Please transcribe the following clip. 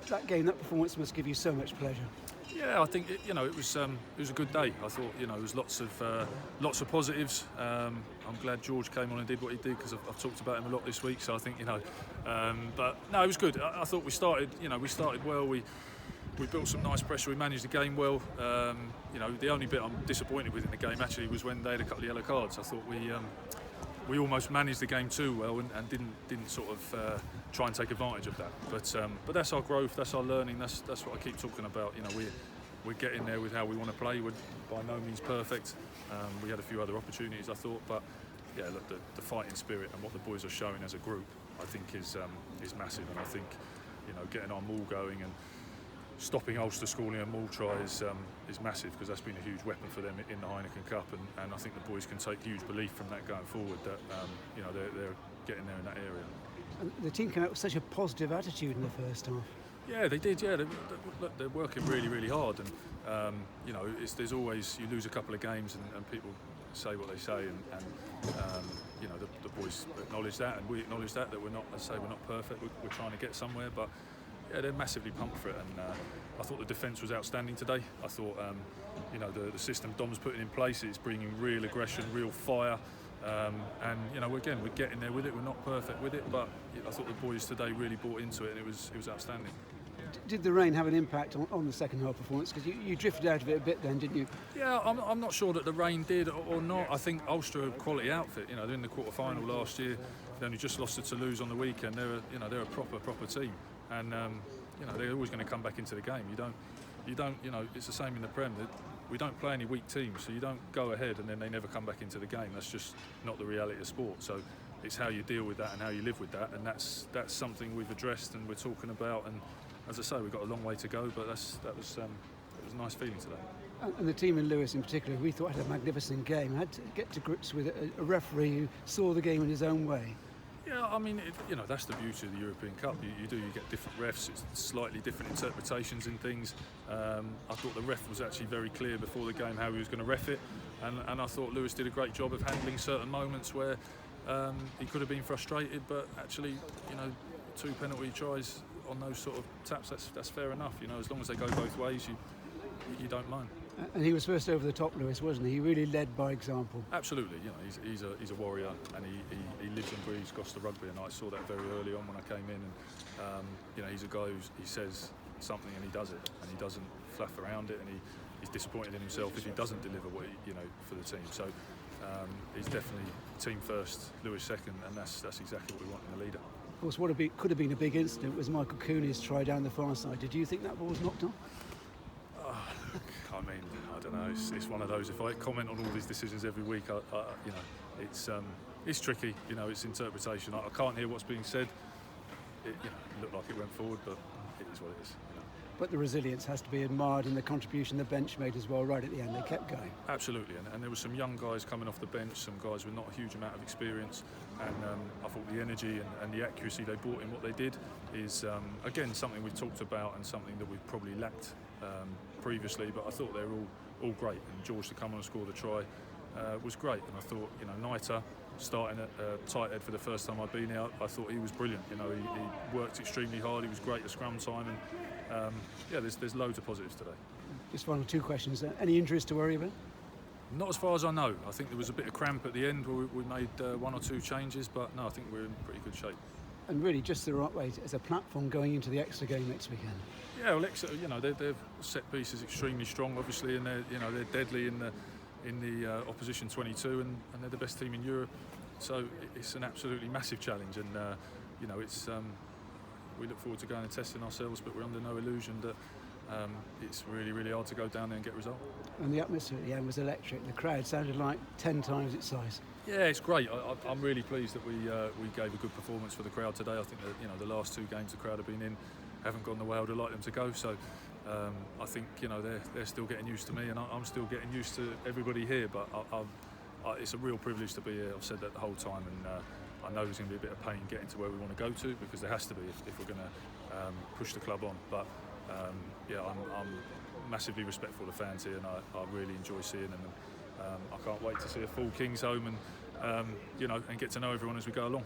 that game, that performance must give you so much pleasure. Yeah, I think it was a good day. I thought there was lots of positives. I'm glad George came on and did what he did, because I've talked about him a lot this week. So I think but no, it was good. I thought we started well. We built some nice pressure. We managed the game well. The only bit I'm disappointed with in the game actually was when they had a couple of yellow cards. I thought we almost managed the game too well and didn't sort of try and take advantage of that. But that's our growth, that's our learning. That's what I keep talking about. We're getting there with how we want to play. We're by no means perfect. We had a few other opportunities, I thought, but yeah, look, the fighting spirit and what the boys are showing as a group, I think is massive. And I think getting our maul going and stopping Ulster scoring a maul try is massive, because that's been a huge weapon for them in the Heineken Cup, and I think the boys can take huge belief from that going forward, that they're getting there in that area. And the team came out with such a positive attitude in the first half. Yeah, they did. Yeah, they're working really, really hard, and there's always, you lose a couple of games and people say what they say, and the boys acknowledge that, and we acknowledge that we're not, as I say, we're not perfect. We're trying to get somewhere, but yeah, they're massively pumped for it, and I thought the defence was outstanding today. I thought the system Dom's putting in place is bringing real aggression, real fire. Again, we're getting there with it. We're not perfect with it, but I thought the boys today really bought into it, and it was outstanding. Did the rain have an impact on the second half performance? Because you drifted out of it a bit then, didn't you? Yeah, I'm not sure that the rain did or not. I think Ulster are a quality outfit. They're in the quarter-final last year. They only just lost to Toulouse on the weekend. They're a proper team, and they're always going to come back into the game. You don't. It's the same in the Prem. We don't play any weak teams, so you don't go ahead and then they never come back into the game. That's just not the reality of sport. So it's how you deal with that and how you live with that, and that's something we've addressed and we're talking about. And as I say, we've got a long way to go, but it was a nice feeling today. And the team in Lewis in particular, we thought had a magnificent game. Had to get to grips with a referee who saw the game in his own way. Yeah, I mean, that's the beauty of the European Cup. You get different refs, it's slightly different interpretations in things. I thought the ref was actually very clear before the game how he was going to ref it, and I thought Lewis did a great job of handling certain moments where he could have been frustrated, but actually, 2 penalty tries on those sort of taps, that's fair enough. As long as they go both ways, you don't mind. And he was first over the top, Lewis, wasn't he? He really led by example. Absolutely, he's a warrior, and he lives and breathes Gloucester Rugby, and I saw that very early on when I came in. And he's a guy he says something and he does it, and he doesn't fluff around it, and he's disappointed in himself if he doesn't deliver what for the team. So he's definitely team first, Lewis second, and that's exactly what we want in a leader. Of course, what could have been a big incident was Michael Cooney's try down the far side. Did you think that ball was knocked on? I mean, I don't know. It's one of those. If I comment on all these decisions every week, it's tricky. It's interpretation. I can't hear what's being said. It looked like it went forward, but it is what it is. But the resilience has to be admired, and the contribution the bench made as well. Right at the end, they kept going. Absolutely, and there were some young guys coming off the bench, some guys with not a huge amount of experience, and I thought the energy and the accuracy they brought in what they did is again something we've talked about and something that we've probably lacked previously. But I thought they were all great, and George to come on and score the try was great. And I thought Naita starting at tight head for the first time I've been here, I thought he was brilliant. He worked extremely hard. He was great at scrum time, and there's loads of positives today. Just final 2 questions. Any injuries to worry about? Not as far as I know. I think there was a bit of cramp at the end where we made 1 or 2 changes, but no, I think we're in pretty good shape. And really just the right way as a platform going into the Exeter game next weekend. Yeah, well, Exeter, their set piece is extremely strong, obviously, and they're deadly in the opposition 22, and they're the best team in Europe. So it's an absolutely massive challenge, and we look forward to going and testing ourselves, but we're under no illusion that it's really, really hard to go down there and get a result. And the atmosphere at the end was electric. The crowd sounded like 10 times its size. Yeah, it's great. I'm really pleased that we gave a good performance for the crowd today. I think that the last 2 games the crowd have been in haven't gone the way I would have liked them to go. So I think they're still getting used to me, and I'm still getting used to everybody here. But it's a real privilege to be here. I've said that the whole time, and I know there's going to be a bit of pain getting to where we want to go to, because there has to be if we're going to push the club on. But I'm massively respectful of the fans here, and I really enjoy seeing them. And I can't wait to see a full King's home and get to know everyone as we go along.